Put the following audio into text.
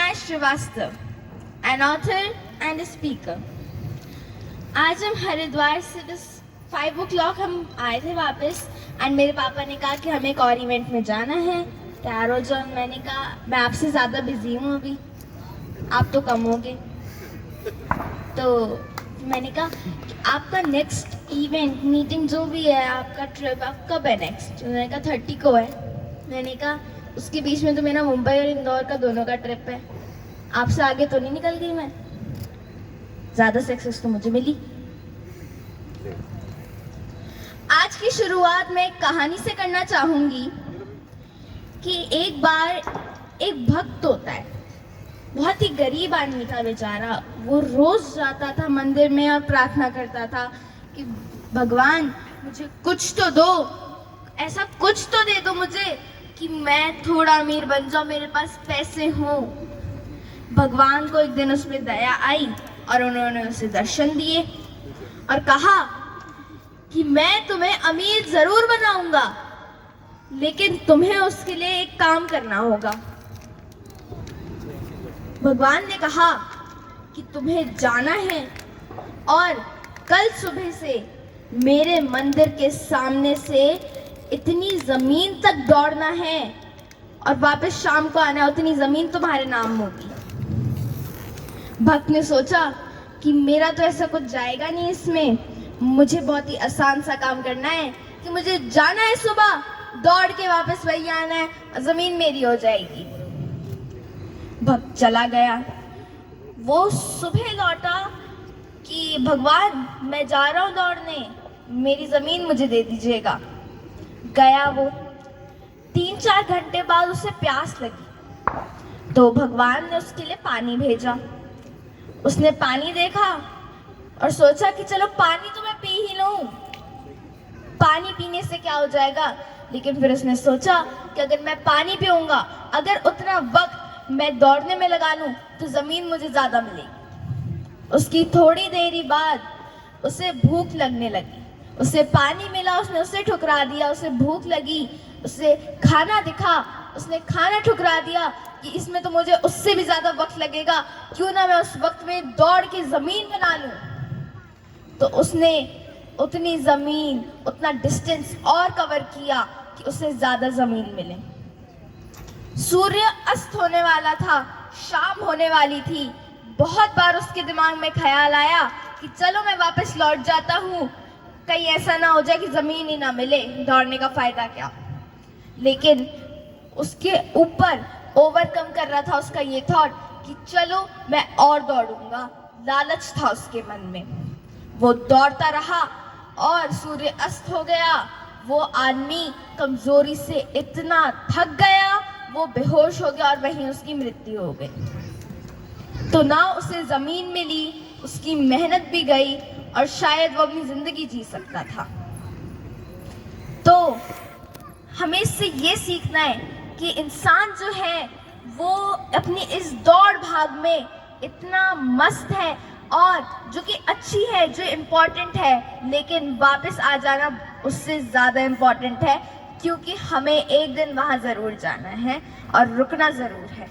Vinash Srivastava, an author and a speaker. आज हम हरिद्वार से बस 5 o'clock हम आए थे वापस एंड मेरे पापा ने कहा कि हमें एक और इवेंट में जाना है, तैयार हो जाओ। मैंने कहा मैं आपसे ज़्यादा बिजी हूँ अभी, आप तो कम होगे। तो मैंने कहा कि आपका नेक्स्ट इवेंट मीटिंग जो भी है, आपका ट्रिप आप कब है नेक्स्ट? उन्होंने कहा 30 को है। मैंने कहा उसके बीच में तो मेरा मुंबई और इंदौर का दोनों का ट्रिप है, आपसे आगे तो नहीं निकल गई मैं, ज़्यादा सक्सेस तो मुझे मिली। आज की शुरुआत मैं एक कहानी से करना चाहूंगी कि एक बार एक भक्त होता है, बहुत ही गरीब आदमी था बेचारा। वो रोज जाता था मंदिर में और प्रार्थना करता था कि भगवान मुझे कुछ तो दो, ऐसा कुछ तो दे दो मुझे कि मैं थोड़ा अमीर बन जाऊं, मेरे पास पैसे हों। भगवान को एक दिन उसमें दया आई और उन्होंने उसे दर्शन दिए और कहा कि मैं तुम्हें अमीर जरूर बनाऊंगा, लेकिन तुम्हें उसके लिए एक काम करना होगा। भगवान ने कहा कि तुम्हें जाना है और कल सुबह से मेरे मंदिर के सामने से इतनी जमीन तक दौड़ना है और वापस शाम को आना है, उतनी जमीन तुम्हारे नाम होगी। भक्त ने सोचा कि मेरा तो ऐसा कुछ जाएगा नहीं इसमें, मुझे बहुत ही आसान सा काम करना है कि मुझे जाना है सुबह, दौड़ के वापस वही आना है और जमीन मेरी हो जाएगी। भक्त चला गया। वो सुबह लौटा कि भगवान मैं जा रहा हूँ दौड़ने, मेरी जमीन मुझे दे दीजिएगा। गया वो, 3-4 घंटे बाद उसे प्यास लगी तो भगवान ने उसके लिए पानी भेजा। उसने पानी देखा और सोचा कि चलो पानी तो मैं पी ही लूं, पानी पीने से क्या हो जाएगा। लेकिन फिर उसने सोचा कि अगर मैं पानी पीऊंगा, अगर उतना वक्त मैं दौड़ने में लगा लूं तो जमीन मुझे ज्यादा मिलेगी। उसकी थोड़ी देरी बाद उसे भूख लगने लगी, उसे पानी मिला, उसने उसे ठुकरा दिया। उसे भूख लगी, उसे खाना दिखा, उसने खाना ठुकरा दिया कि इसमें तो मुझे उससे भी ज्यादा वक्त लगेगा, क्यों ना मैं उस वक्त में दौड़ के जमीन बना लूं। तो उसने उतनी जमीन, उतना डिस्टेंस और कवर किया कि उसे ज्यादा जमीन मिले। सूर्य अस्त होने वाला था, शाम होने वाली थी। बहुत बार उसके दिमाग में ख्याल आया कि चलो मैं वापस लौट जाता हूँ, कहीं ऐसा ना हो जाए कि जमीन ही ना मिले, दौड़ने का फायदा क्या। लेकिन उसके ऊपर ओवरकम कर रहा था उसका ये थॉट कि चलो मैं और दौड़ूंगा, लालच था उसके मन में। वो दौड़ता रहा और सूर्य अस्त हो गया। वो आदमी कमजोरी से इतना थक गया, वो बेहोश हो गया और वहीं उसकी मृत्यु हो गई। तो ना उसे जमीन मिली, उसकी मेहनत भी गई और शायद वो अपनी जिंदगी जी सकता था। तो हमें इससे ये सीखना है कि इंसान जो है वो अपनी इस दौड़ भाग में इतना मस्त है और जो कि अच्छी है, जो इम्पोर्टेंट है, लेकिन वापस आ जाना उससे ज़्यादा इम्पोर्टेंट है, क्योंकि हमें एक दिन वहाँ ज़रूर जाना है और रुकना ज़रूर है।